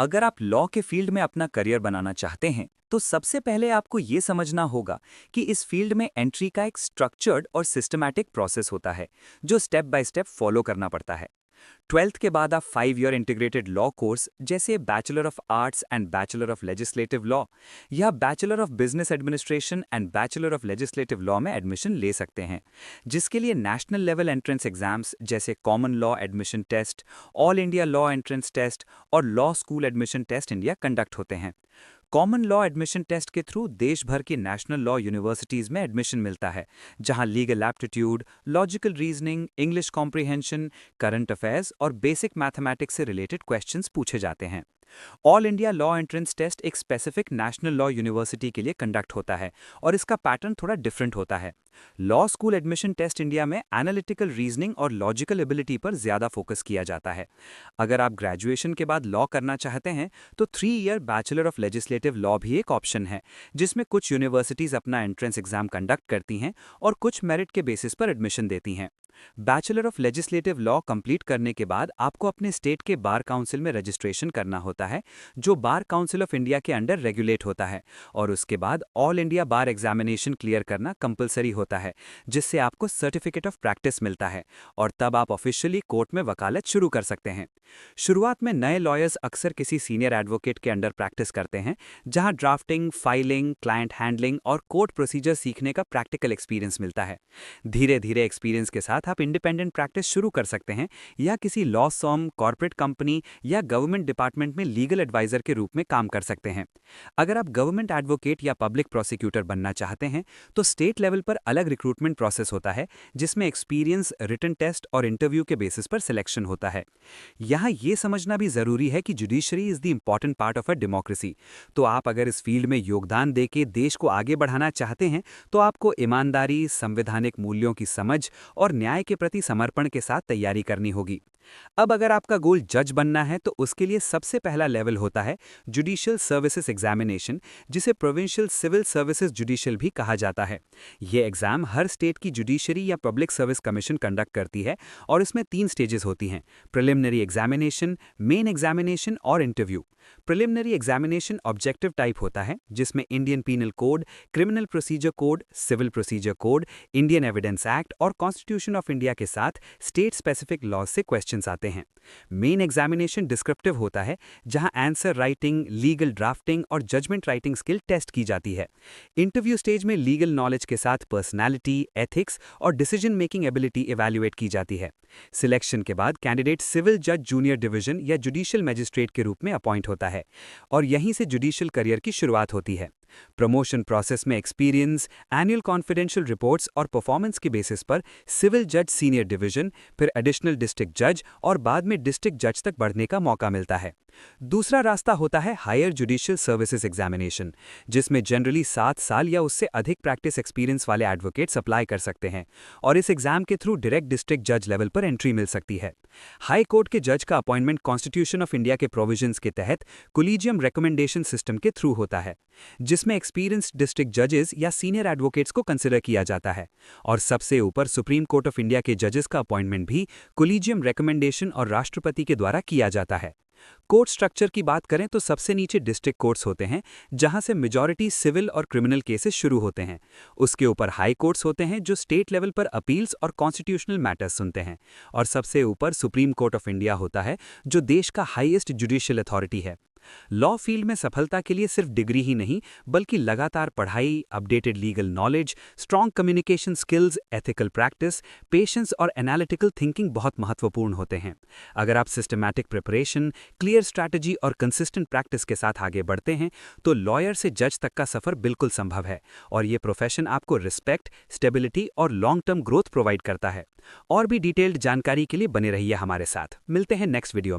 अगर आप लॉ के फील्ड में अपना करियर बनाना चाहते हैं, तो सबसे पहले आपको ये समझना होगा कि इस फील्ड में एंट्री का एक स्ट्रक्चर्ड और सिस्टमैटिक प्रोसेस होता है, जो स्टेप बाय स्टेप फॉलो करना पड़ता है। 12th के बाद आप 5 ईयर इंटीग्रेटेड लॉ कोर्स जैसे bachelor of arts and bachelor of legislative law या bachelor of business administration and bachelor of legislative law में एडमिशन ले सकते हैं, जिसके लिए नेशनल लेवल एंट्रेंस एग्जाम्स जैसे common law admission test, all India law entrance test और law school admission test India conduct होते हैं। कॉमन लॉ एडमिशन टेस्ट के थ्रू देश भर की नेशनल लॉ यूनिवर्सिटीज में एडमिशन मिलता है, जहां legal aptitude, logical reasoning, English comprehension, current affairs और बेसिक मैथमेटिक्स से रिलेटेड क्वेश्चंस पूछे जाते हैं। All India law entrance test एक स्पेसिफिक नेशनल लॉ यूनिवर्सिटी के लिए कंडक्ट होता है और इसका पैटर्न थोड़ा डिफरेंट होता है। Law school admission test India में एनालिटिकल रीजनिंग और लॉजिकल एबिलिटी पर ज्यादा फोकस किया जाता है। अगर आप ग्रेजुएशन के बाद लॉ करना चाहते हैं तो 3 year bachelor of legislative law भी एक ऑप्शन है, जिसमें कुछ यूनिवर्सिटीज अपना एंट्रेंस एग्जाम कंडक्ट करती हैं और कुछ मेरिट के बेसिस पर एडमिशन देती हैं। Bachelor of legislative law complete करने के बाद आपको अपने स्टेट के बार काउंसिल में रजिस्ट्रेशन करना होता है, जो बार काउंसिल ऑफ इंडिया के अंडर रेगुलेट होता है, और उसके बाद ऑल इंडिया बार एग्जामिनेशन क्लियर करना कंपलसरी होता है, जिससे आपको सर्टिफिकेट ऑफ प्रैक्टिस मिलता है और तब आप ऑफिशियली कोर्ट में वकालत शुरू कर सकते हैं। शुरुआत में नए लॉयर्स अक्सर किसी सीनियर एडवोकेट के अंडर प्रैक्टिस करते हैं, जहां ड्राफ्टिंग, फाइलिंग, क्लाइंट हैंडलिंग और कोर्ट प्रोसीजर सीखने का प्रैक्टिकल एक्सपीरियंस मिलता है। धीरे धीरे एक्सपीरियंस के साथ आप इंडिपेंडेंट प्रैक्टिस शुरू कर सकते हैं या किसी लॉ फर्म, कॉर्पोरेट कंपनी या गवर्नमेंट डिपार्टमेंट में लीगल एडवाइजर के रूप में काम कर सकते हैं। अगर आप गवर्नमेंट एडवोकेट या पब्लिक प्रोसिक्यूटर बनना चाहते हैं तो स्टेट लेवल पर अलग रिक्रूटमेंट प्रोसेस होता है, जिसमें एक्सपीरियंस, रिटन टेस्ट और इंटरव्यू के बेसिस पर सिलेक्शन होता है। यहाँ ये समझना भी जरूरी है कि judiciary is the important part of a democracy. तो आप अगर इस फील्ड में योगदान देके देश को आगे बढ़ाना चाहते हैं तो आपको ईमानदारी, संवैधानिक मूल्यों की समझ और न्याय के प्रति समर्पण के साथ तैयारी करनी होगी। अब अगर आपका गोल जज बनना है तो उसके लिए सबसे पहला लेवल होता है जुडिशियल सर्विसेज एग्जामिनेशन, जिसे प्रोविंशियल सिविल सर्विसेज जुडिशियल भी कहा जाता है। ये एग्जाम हर स्टेट की जुडिशरी या पब्लिक सर्विस कमीशन कंडक्ट करती है और इसमें 3 स्टेजेस होती हैं: प्रिलिमिनरी एग्जामिनेशन, मेन एग्जामिनेशन और interview. Preliminary examination objective type होता है, जिसमें Indian penal code, criminal procedure code, civil procedure code, Indian evidence act और कॉन्स्टिट्यूशन ऑफ इंडिया के साथ स्टेट स्पेसिफिक लॉज से क्वेश्चंस आते हैं। मेन एग्जामिनेशन डिस्क्रिप्टिव होता है, जहां आंसर राइटिंग, लीगल ड्राफ्टिंग और जजमेंट राइटिंग स्किल टेस्ट की जाती है। इंटरव्यू स्टेज में लीगल नॉलेज के साथ पर्सनैलिटी, एथिक्स और डिसीजन मेकिंग एबिलिटी इवैल्यूएट की जाती है। सिलेक्शन के बाद कैंडिडेट सिविल जज जूनियर डिवीजन या जुडिशियल मैजिस्ट्रेट के रूप में अपॉइंट होता है और यहीं से जुडिशियल करियर की शुरुआत होती है। प्रमोशन प्रोसेस में एक्सपीरियंस, एनुअल कॉन्फिडेंशियल रिपोर्ट्स और परफॉर्मेंस के बेसिस पर सिविल जज सीनियर डिवीजन, फिर एडिशनल डिस्ट्रिक्ट जज और बाद में डिस्ट्रिक्ट जज तक बढ़ने का मौका मिलता है। दूसरा रास्ता होता है हायर जुडिशियल सर्विसेज एग्जामिनेशन, जिसमें जनरली 7 साल या उससे अधिक प्रैक्टिस एक्सपीरियंस वाले एडवोकेट्स अप्लाई कर सकते हैं और इस एग्जाम के थ्रू डायरेक्ट डिस्ट्रिक्ट जज लेवल पर एंट्री मिल सकती है। हाई कोर्ट के जज का अपॉइंटमेंट कॉन्स्टिट्यूशन ऑफ इंडिया के प्रोविजंस के तहत कोलिजियम रिकमेंडेशन सिस्टम के थ्रू होता है, जिसमें एक्सपीरियंस्ड डिस्ट्रिक्ट जजेस या सीनियर एडवोकेट्स को कंसिडर किया जाता है। और सबसे ऊपर सुप्रीम कोर्ट ऑफ इंडिया के जजेस का अपॉइंटमेंट भी कोलिजियम रिकमेंडेशन और राष्ट्रपति के द्वारा किया जाता है। कोर्ट स्ट्रक्चर की बात करें तो सबसे नीचे डिस्ट्रिक्ट कोर्ट्स होते हैं, जहां से मेजॉरिटी सिविल और क्रिमिनल केसेस शुरू होते हैं। उसके ऊपर हाई कोर्ट्स होते हैं, जो स्टेट लेवल पर अपील्स और कॉन्स्टिट्यूशनल मैटर्स सुनते हैं। और सबसे ऊपर सुप्रीम कोर्ट ऑफ इंडिया होता है, जो देश का हाईएस्ट जुडिशियल अथॉरिटी है। लॉ फील्ड में सफलता के लिए सिर्फ डिग्री ही नहीं, बल्कि लगातार पढ़ाई, updated legal knowledge, strong communication skills, ethical practice, patience और एनालिटिकल थिंकिंग बहुत महत्वपूर्ण होते हैं। अगर आप सिस्टमैटिक प्रिपरेशन, क्लियर स्ट्रैटेजी और कंसिस्टेंट प्रैक्टिस के साथ आगे बढ़ते हैं तो लॉयर से जज तक का सफर बिल्कुल संभव है और ये प्रोफेशन आपको रिस्पेक्ट, स्टेबिलिटी और लॉन्ग टर्म ग्रोथ प्रोवाइड करता है। और भी डिटेल्ड जानकारी के लिए बने रहिए हमारे साथ। मिलते हैं नेक्स्ट वीडियो में।